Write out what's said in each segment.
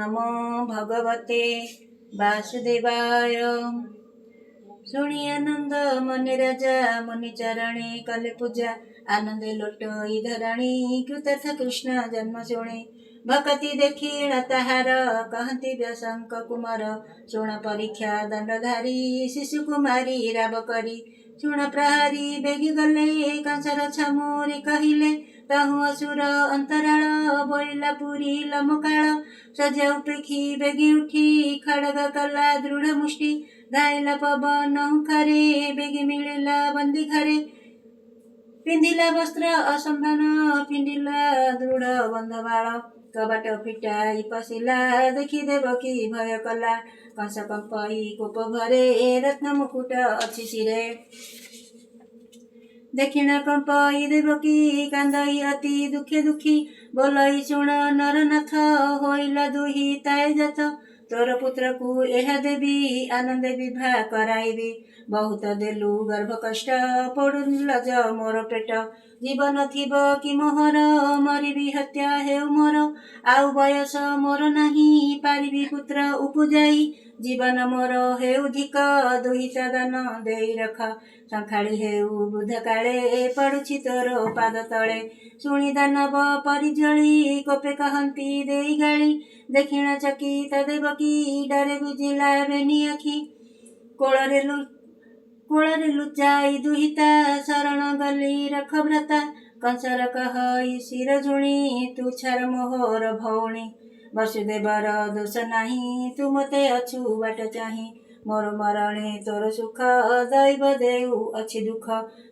नमो भगवते वासुदेवाय। शुणी आनंद मने राजा मुनि चरणे कले पूजा आनंदे लोटई धरणी कृतर्थ कृष्ण जन्म शुणे भक्ति देखिण ताहार कहती व्यसंक कुमार शुण परीक्षा दंडधारी शिशु कुमारी राव करी शुण प्रहरी बेगी गले कंसर छमुरी कहिले तहु असुर अंतराल बोलिला पुरी लमकाल सजा उपेक्षी बेगी उठी खड़ग कला दृढ़ मुष्टि धाइला पवन खरे बेगी मिलिला बंदी घरे पिंधिला वस्त्र असंधान पिंडिला दृढ़ बंधवाल कबाट फिटाई पशिला देखि देवकी भय कला कंस कंपई कोप भरे रत्न मुकुट अछि शिरे देखिण कंपई देवकी कांदई अति दुखे दुखी बोलई शुण नरनाथ होइला दुही ताय जात तोर पुत्र को एहा देवी आनंद विवाह कराइबी बहुत देलु गर्भ कष्ट पड़ु लज मोर पेट जीवन थिब कि मोहर मरिबी हत्या हेउ मोर आउ बयस मोर नाही पारिबी पुत्र उपजाई जीवन मोर हेउ धिक दुहिता दान देई रख संखाड़ी हेउ बुध काले पड़ुछि तोर पाद तले शुणी दानव परिजଳି कोपे कहंती देई गाली देखिण चकित देवकी डरे बुझिला बेनी आखि कोଳରେ लुचाई दुहिता शरण गली रख भ्राता कंसर कहई शिर झुणी तू छार मोहर भौणी वसुदेवर दोष नाही तू मते अछु बाट चाही मोर मरणे तोर सुख दैव देउ अछि दुख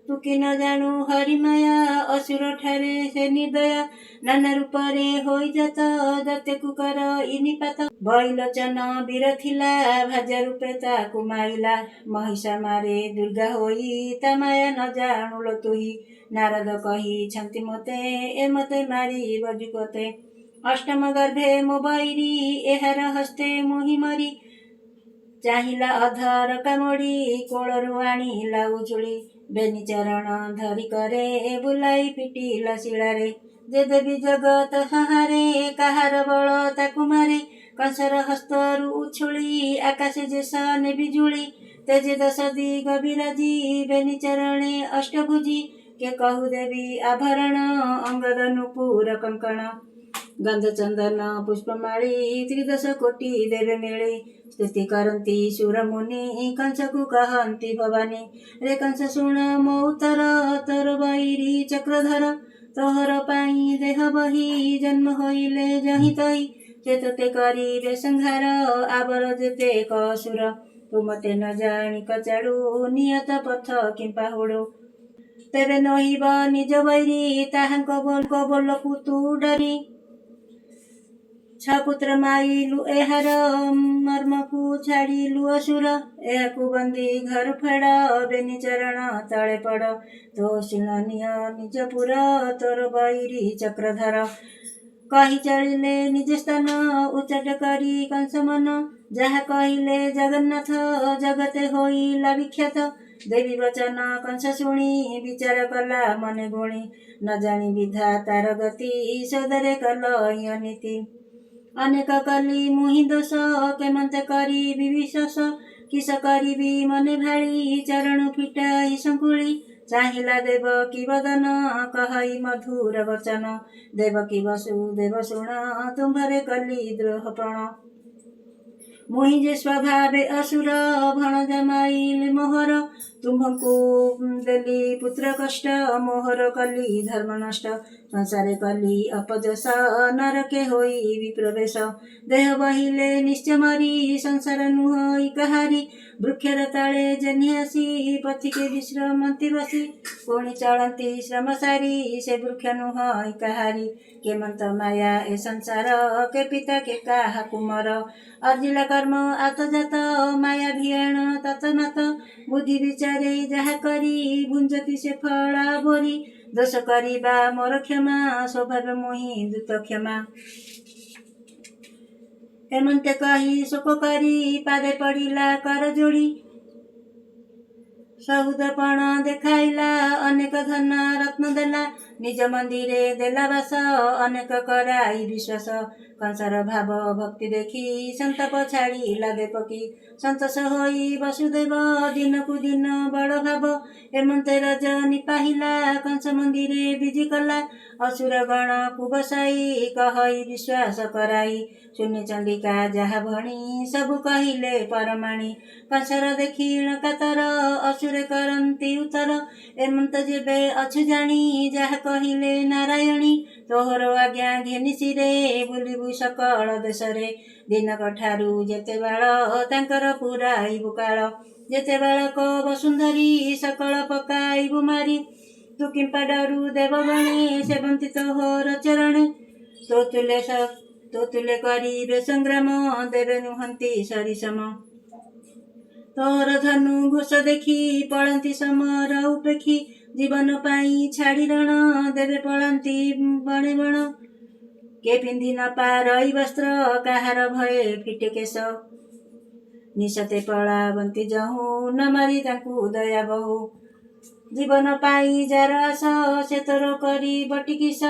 तू कि न जानु हरिमाया असुर ठारे से निर्दया नाना रूपरे होई जात दत्ते कुकर इनिपात बइलोचन वीर थिला भाजा रूपे ताकु माइला महिषा मारे दुर्गा होई ता माया न जानुल तुही नारद कही छन्ति मते ए मते मारी बजुकते अष्टम गर्भे मो बैरी एहार हस्ते मुहि मरी चाहिला अधर कामोड़ी कोलरु आनिला उजुली बेनी चरण धरी करे बुलाई पिटिला शिलारे जे देवी जगत संहारे काहार बल ताकु मारे कंसर हस्तरु उछुली आकाशे जेस ने बिजुली तेजे दश दिग विराजी बेनी चरणे अष्टभुजी के कहु देवी आभरण अंगद नुपुर कंकण गंध चंदन पुष्पमाली त्रिदश कोटि देवे मेले स्तुति करती सुर मुनि कंस को कहती भवानी रे कंस शुण मो उत्तर तोर बैरी चक्रधर तोहर पाई देह बही जन्म होइले जहि तही चेतते करिबे संहार आबर जेते कसुर तू मते न जानी कचाड़ू नियत पथ किंपा हुड़ो तेरे नहिब निज बैरी ताहांक बोलकु तू डरी छपुत्र माइलु एहार मर्मकु छाड़िलु असुर एहाकु बंदी घर फेड़ बेनी चरण तले पड़ तो सिलनिय निज पुर तोर बैरी चक्रधर कही चलिले निज स्थान उच्चाट करी कंस मन जहा कहले जगन्नाथ जगते होइला विख्यात देवी वचन कंस शुणी विचार कला मने गुणी न जानी विधा तार गति सदरे कल नीति अनेक कली मुहि दोष केमंते करी विविश्वास किस करी मने भाड़ी चरण फिटाई संकुली चाहिला देव की वदन कहई मधुर वचन देव की वसुदेव शुण तुम्हारे कली द्रोहपण मुहि जे स्वभावे असुर भण जमाइल मोहर तुम्हको देली पुत्र कष्ट मोहर कली धर्म नष्ट संसारे कली अपजस नरके होई विप्रवेश देह बहिले निश्चय मरी संसार नुहई कहारी वृक्षर ताले जन्हि आसी पथिके विश्रमंती बसी पुणी चलती श्रम सारी से वृक्ष नुहई कहारी केमंत माया ए संसार के पिता के काहा कुमर अर्जिला कर्म आत जात माया भियाण ततनात बुद्धि विचारे जहा करी भुंजती से फला बोरी दोष करिबा मोर क्षमा स्वभाव मोहि दूत क्षमा एमंते कही शोक करी पादे पड़िला कर जोड़ी सहुदपण देखाइला अनेक धन रत्न देला निज मंदिरे देला बास अनेक कराई विश्वास कंसर भाव भक्ति देखी संताप छाड़िला देवकी सन्तोष होई वसुदेव दिनकु दिन बड़ भाव एमन्ते रजनी पाहिला कंस मन्दिरे विजि कला असुर गण कुबसाई कहई विश्वास कराई शून्य चंडिका जहा भणी सबु कहिले परमाणी कंसर देखिण कातर असुरे करन्ती उत्तर एमन्त जेबे अछु जानी जहा कहिले नारायणी तोहर आज्ञा घेनि सिरे बुलिबु सकल देशरे दिनक ठारू जेतेबाळ तांकर पुराइबु काळ जेतेबाळक वसुन्धरी सकल पकाइबु मारी तू किंपा डरू देवगणे सेवन्ती तोहर चरणे तो तुले करिबे संग्राम देवे नुहन्ती सरिसम तोहर धनु घोष देखि पळन्ती समर उपेखी जीवन पाई छाड़ी रण देवे पळन्ती बणे बण के पिन्धि न पारई वस्त्र काहार भए फिटे केश निशते पळावन्ती जहु न मारी तांकु दया बहु जीवन पाई जार आस से तोर करी बटिकिस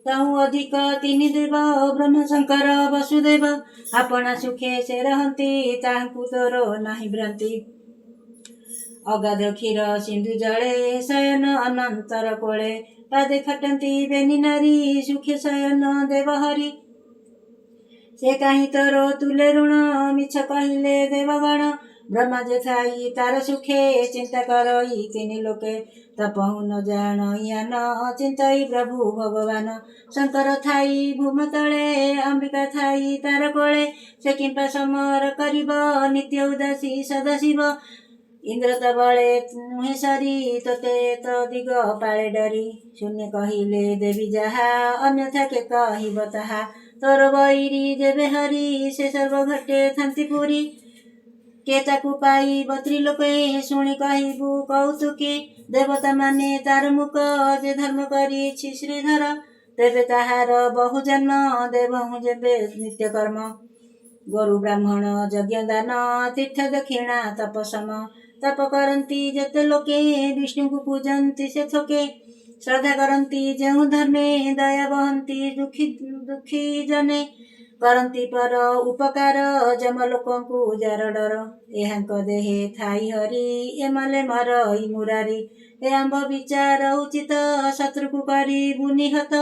ताहु अधिक तिनि देव ब्रह्म शंकर वसुदेव आपना सुखे से रहन्ती ताहांकु तोर नाही भ्रान्ति अगाध क्षीर सिन्धु जले शयन अनन्तर कोळे पादे खटन्ती बेनी नारी सुखे शयन देवहरि से काहीं तोर तुले ऋण मिछ कहिले देवगण ब्रह्मा जे थाई तार सुखे चिंता करई तिनि लोके तपहु न जान चिंतई प्रभु भगवान शंकर थाई भूम तले अंबिका थाई तार कोळे से किंपा समर करिब नित्य उदासी सदाशिव इंद्र त बळे नुहे सरी तोते त दिग पाळे डरी शून्य कहिले देवी जाहा अन्यथा के कहिब ताहा तोर बैरी जेबे हरि से सर्व घटे थांती पुरी के ताकु पाई बत्री लोके शुणी कहिबु कौतुकी देवता माने तार मुख जे धर्म करिछि श्रीधर तेबे ताहार बहु जन्म देवहु जेबे नित्य कर्म गोरु ब्राह्मण यज्ञ दान तीर्थ दक्षिणा तपसम तप करन्ती जेते लोके विष्णु को पूजन्ति से थोके श्रद्धा करन्ती जेहु धर्मे दया बहन्ती दुखी जने करन्ती पर उपकार जम लोकंकु जार डर एहांक देहे थाई हरि एमले मरई मुरारी ए आंब विचार उचित शत्रुकु करी बुनिहत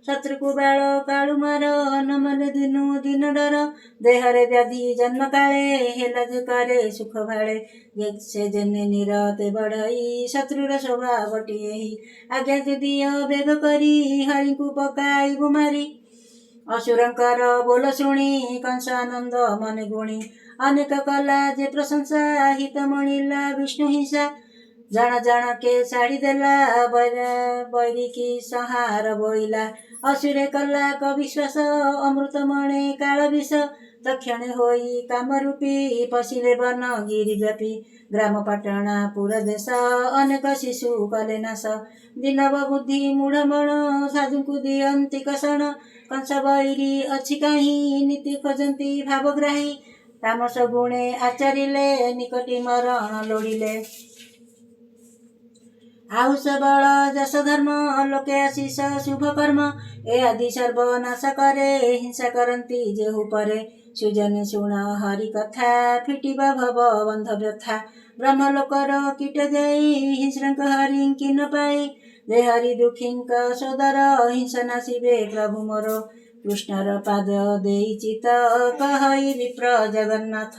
शत्रुकु बाळ काळु मार नमले दिनु दिन डर देहरे व्याधि जन्म काळे हेला जे करे सुख भाळे से जने निरते बढ़ई शत्रुर शोभा बटिएही आज्ञा दिय वेग करी हरिकु पकाई गुमारी असुरंकर बोल शुणी कंस आनंद मने गुणी अनेक कला जे प्रशंसा हित मणिला विष्णु हिंसा जण जण के साड़ी देला बैरी की संहार बोइला असुरे कला कविश्वास अमृत मणे काल विष तक्षणे होई कामरूपी पशिले वन गिरी व्यापी ग्राम पाटणा पुर देश अनेक शिशु कले नाश दिनव बुद्धि मूढ़ मण साधुଙ୍କୁ दियन्ति कषण कंस बैरी अछि काहीं नीति खोजन्ति भावग्राही तामस गुणे आचरिले निकटी मरण लोड़िले आहुष बल जस धर्म लोके आशीष शुभ कर्म ए आदि सर्वनाश करे हिंसा करन्ति जेहु परे सुजने शुण हरि कथा फिटिबा भव बंध व्यथा ब्रह्म लोकर कीट जाई हिंस्रंक हरि किन पाई जे हरि दुखिंक सोदर हिंसा नासिबे प्रभु मोर कृष्णर पाद देई चित कहई विप्र जगन्नाथ।